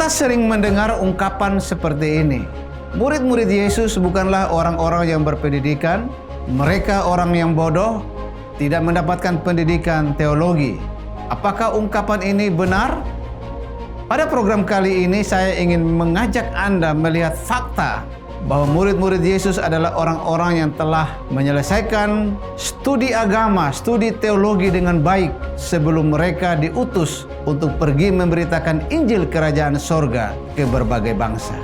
Kita sering mendengar ungkapan seperti ini. Murid-murid Yesus bukanlah orang-orang yang berpendidikan, mereka orang yang bodoh, tidak mendapatkan pendidikan teologi. Apakah ungkapan ini benar? Pada program kali ini saya ingin mengajak Anda melihat fakta bahwa murid-murid Yesus adalah orang-orang yang telah menyelesaikan studi agama, studi teologi dengan baik sebelum mereka diutus untuk pergi memberitakan Injil Kerajaan Sorga ke berbagai bangsa.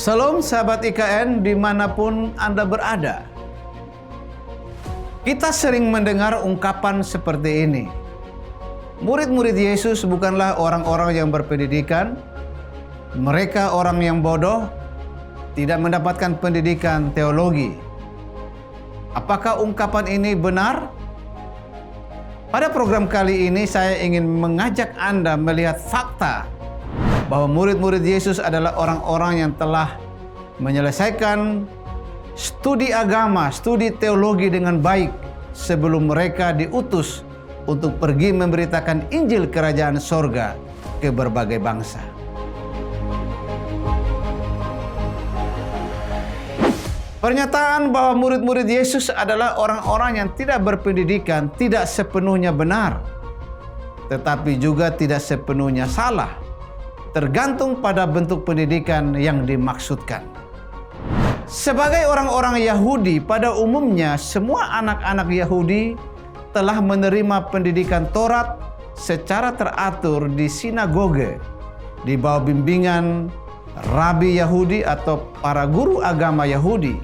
Salam sahabat IKN dimanapun Anda berada. Kita sering mendengar ungkapan seperti ini. Murid-murid Yesus bukanlah orang-orang yang berpendidikan, mereka orang yang bodoh, tidak mendapatkan pendidikan teologi. Apakah ungkapan ini benar? Pada program kali ini saya ingin mengajak Anda melihat fakta bahwa murid-murid Yesus adalah orang-orang yang telah menyelesaikan studi agama, studi teologi dengan baik sebelum mereka diutus untuk pergi memberitakan Injil Kerajaan Sorga ke berbagai bangsa. Pernyataan bahwa murid-murid Yesus adalah orang-orang yang tidak berpendidikan tidak sepenuhnya benar, tetapi juga tidak sepenuhnya salah. Tergantung pada bentuk pendidikan yang dimaksudkan. Sebagai orang-orang Yahudi, pada umumnya semua anak-anak Yahudi telah menerima pendidikan Taurat secara teratur di sinagoge, di bawah bimbingan rabi Yahudi atau para guru agama Yahudi.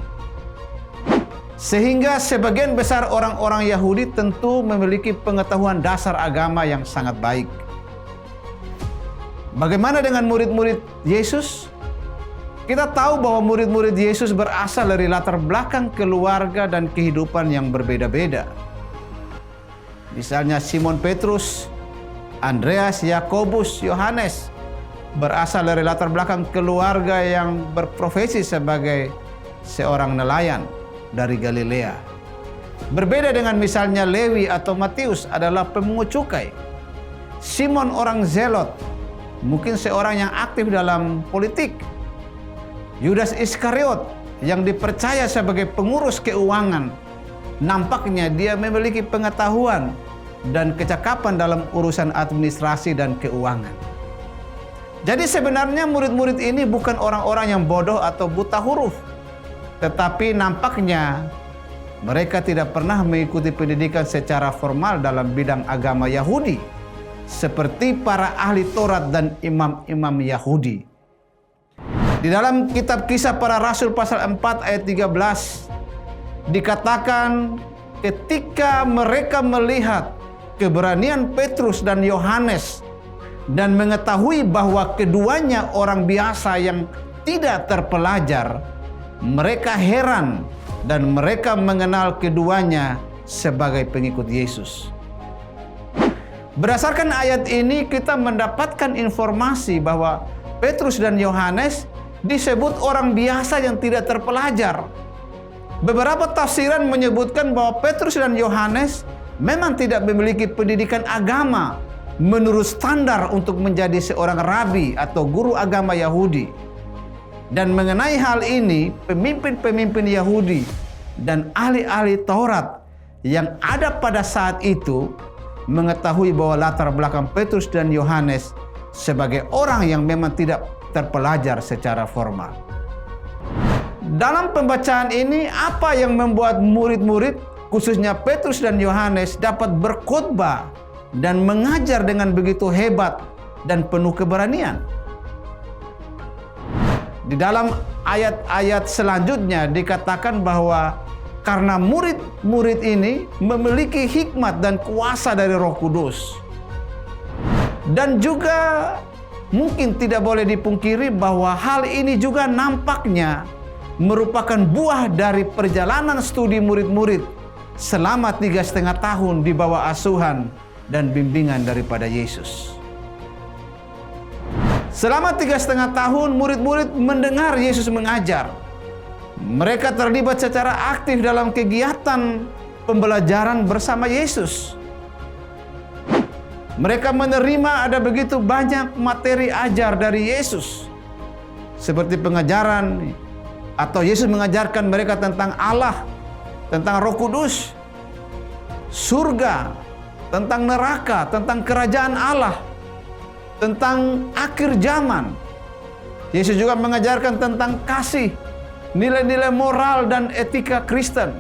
Sehingga sebagian besar orang-orang Yahudi tentu memiliki pengetahuan dasar agama yang sangat baik. Bagaimana dengan murid-murid Yesus? Kita tahu bahwa murid-murid Yesus berasal dari latar belakang keluarga dan kehidupan yang berbeda-beda. Misalnya Simon Petrus, Andreas, Yakobus, Yohanes berasal dari latar belakang keluarga yang berprofesi sebagai seorang nelayan dari Galilea. Berbeda dengan misalnya Lewi atau Matius adalah pemungut cukai. Simon orang Zelot, mungkin seorang yang aktif dalam politik. Yudas Iskariot yang dipercaya sebagai pengurus keuangan, nampaknya dia memiliki pengetahuan dan kecakapan dalam urusan administrasi dan keuangan. Jadi sebenarnya murid-murid ini bukan orang-orang yang bodoh atau buta huruf, tetapi nampaknya mereka tidak pernah mengikuti pendidikan secara formal dalam bidang agama Yahudi, seperti para ahli Taurat dan imam-imam Yahudi. Di dalam kitab Kisah Para Rasul pasal 4 ayat 13 dikatakan ketika mereka melihat keberanian Petrus dan Yohanes dan mengetahui bahwa keduanya orang biasa yang tidak terpelajar, mereka heran dan mereka mengenal keduanya sebagai pengikut Yesus. Berdasarkan ayat ini kita mendapatkan informasi bahwa Petrus dan Yohanes disebut orang biasa yang tidak terpelajar. Beberapa tafsiran menyebutkan bahwa Petrus dan Yohanes memang tidak memiliki pendidikan agama menurut standar untuk menjadi seorang rabi atau guru agama Yahudi. Dan mengenai hal ini, pemimpin-pemimpin Yahudi dan ahli-ahli Taurat yang ada pada saat itu mengetahui bahwa latar belakang Petrus dan Yohanes sebagai orang yang memang tidak terpelajar secara formal. Dalam pembacaan ini, apa yang membuat murid-murid, khususnya Petrus dan Yohanes, dapat berkhotbah dan mengajar dengan begitu hebat dan penuh keberanian? Di dalam ayat-ayat selanjutnya dikatakan bahwa karena murid-murid ini memiliki hikmat dan kuasa dari Roh Kudus. Dan juga mungkin tidak boleh dipungkiri bahwa hal ini juga nampaknya merupakan buah dari perjalanan studi murid-murid selama 3,5 tahun di bawah asuhan dan bimbingan daripada Yesus. Selama 3,5 tahun murid-murid mendengar Yesus mengajar. Mereka terlibat secara aktif dalam kegiatan pembelajaran bersama Yesus. Mereka menerima ada begitu banyak materi ajar dari Yesus. Seperti pengajaran atau Yesus mengajarkan mereka tentang Allah, tentang Roh Kudus, surga, tentang neraka, tentang kerajaan Allah, tentang akhir zaman. Yesus juga mengajarkan tentang kasih, nilai-nilai moral dan etika Kristen,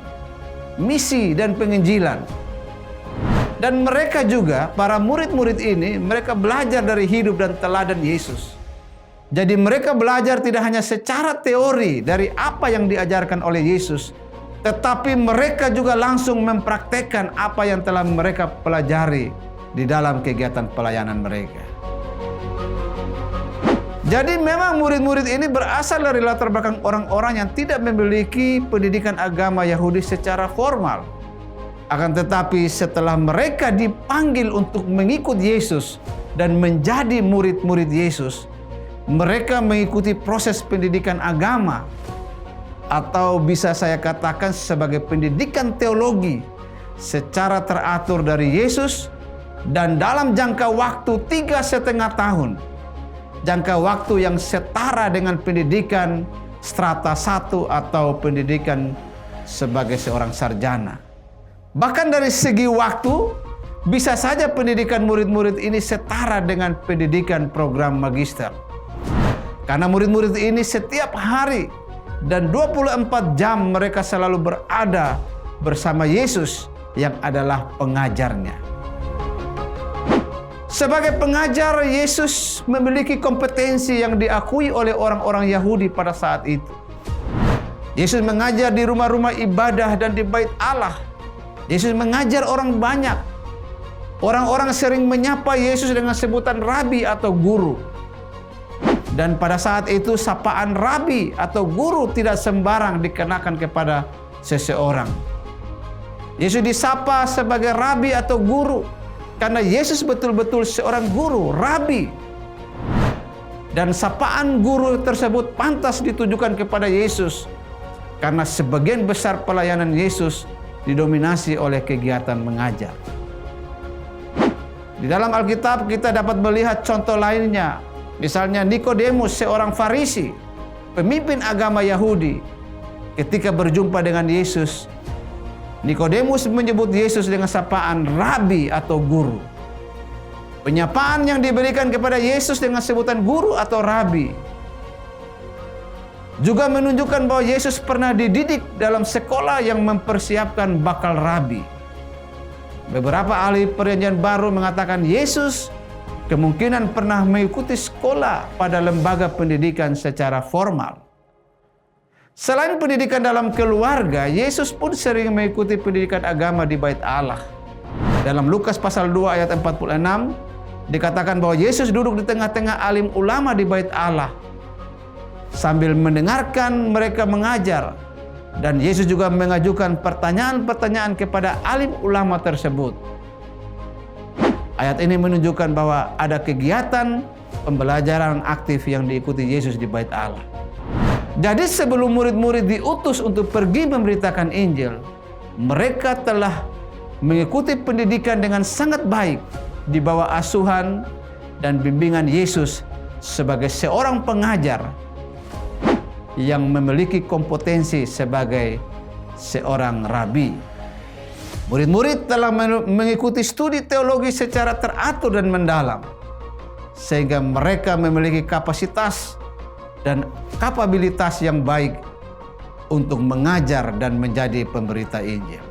misi dan penginjilan. Dan mereka juga, para murid-murid ini, mereka belajar dari hidup dan teladan Yesus. Jadi mereka belajar tidak hanya secara teori dari apa yang diajarkan oleh Yesus, tetapi mereka juga langsung mempraktekkan apa yang telah mereka pelajari di dalam kegiatan pelayanan mereka. Jadi memang murid-murid ini berasal dari latar belakang orang-orang yang tidak memiliki pendidikan agama Yahudi secara formal. Akan tetapi setelah mereka dipanggil untuk mengikut Yesus dan menjadi murid-murid Yesus, mereka mengikuti proses pendidikan agama, atau bisa saya katakan sebagai pendidikan teologi secara teratur dari Yesus, dan dalam jangka waktu 3,5 tahun. Jangka waktu yang setara dengan pendidikan strata 1 atau pendidikan sebagai seorang sarjana. Bahkan dari segi waktu, bisa saja pendidikan murid-murid ini setara dengan pendidikan program magister. Karena murid-murid ini setiap hari dan 24 jam mereka selalu berada bersama Yesus yang adalah pengajarnya. Sebagai pengajar, Yesus memiliki kompetensi yang diakui oleh orang-orang Yahudi pada saat itu. Yesus mengajar di rumah-rumah ibadah dan di bait Allah. Yesus mengajar orang banyak. Orang-orang sering menyapa Yesus dengan sebutan rabi atau guru. Dan pada saat itu sapaan rabi atau guru tidak sembarang dikenakan kepada seseorang. Yesus disapa sebagai rabi atau guru karena Yesus betul-betul seorang guru, rabi. Dan sapaan guru tersebut pantas ditujukan kepada Yesus karena sebagian besar pelayanan Yesus didominasi oleh kegiatan mengajar. Di dalam Alkitab kita dapat melihat contoh lainnya. Misalnya Nikodemus, seorang Farisi, pemimpin agama Yahudi. Ketika berjumpa dengan Yesus, Nikodemus menyebut Yesus dengan sapaan rabi atau guru. Penyapaan yang diberikan kepada Yesus dengan sebutan guru atau rabi juga menunjukkan bahwa Yesus pernah dididik dalam sekolah yang mempersiapkan bakal rabi. Beberapa ahli Perjanjian Baru mengatakan Yesus kemungkinan pernah mengikuti sekolah pada lembaga pendidikan secara formal. Selain pendidikan dalam keluarga, Yesus pun sering mengikuti pendidikan agama di bait Allah. Dalam Lukas pasal 2 ayat 46, dikatakan bahwa Yesus duduk di tengah-tengah alim ulama di bait Allah, sambil mendengarkan mereka mengajar. Dan Yesus juga mengajukan pertanyaan-pertanyaan kepada alim ulama tersebut. Ayat ini menunjukkan bahwa ada kegiatan pembelajaran aktif yang diikuti Yesus di bait Allah. Jadi sebelum murid-murid diutus untuk pergi memberitakan Injil, mereka telah mengikuti pendidikan dengan sangat baik di bawah asuhan dan bimbingan Yesus sebagai seorang pengajar yang memiliki kompetensi sebagai seorang rabi. Murid-murid telah mengikuti studi teologi secara teratur dan mendalam, sehingga mereka memiliki kapasitas dan kapabilitas yang baik untuk mengajar dan menjadi pemberita Injil.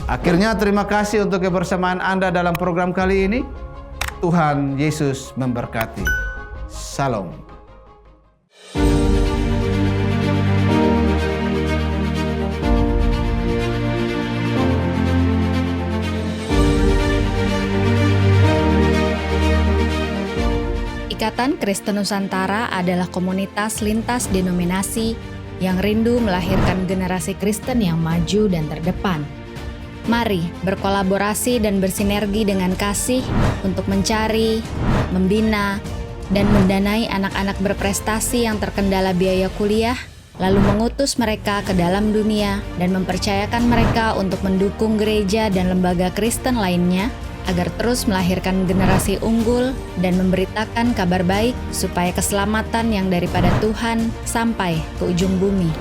Akhirnya terima kasih untuk kebersamaan Anda dalam program kali ini. Tuhan Yesus memberkati. Salam. Ikatan Kristen Nusantara adalah komunitas lintas denominasi yang rindu melahirkan generasi Kristen yang maju dan terdepan. Mari berkolaborasi dan bersinergi dengan kasih untuk mencari, membina, dan mendanai anak-anak berprestasi yang terkendala biaya kuliah, lalu mengutus mereka ke dalam dunia dan mempercayakan mereka untuk mendukung gereja dan lembaga Kristen lainnya, agar terus melahirkan generasi unggul dan memberitakan kabar baik supaya keselamatan yang daripada Tuhan sampai ke ujung bumi.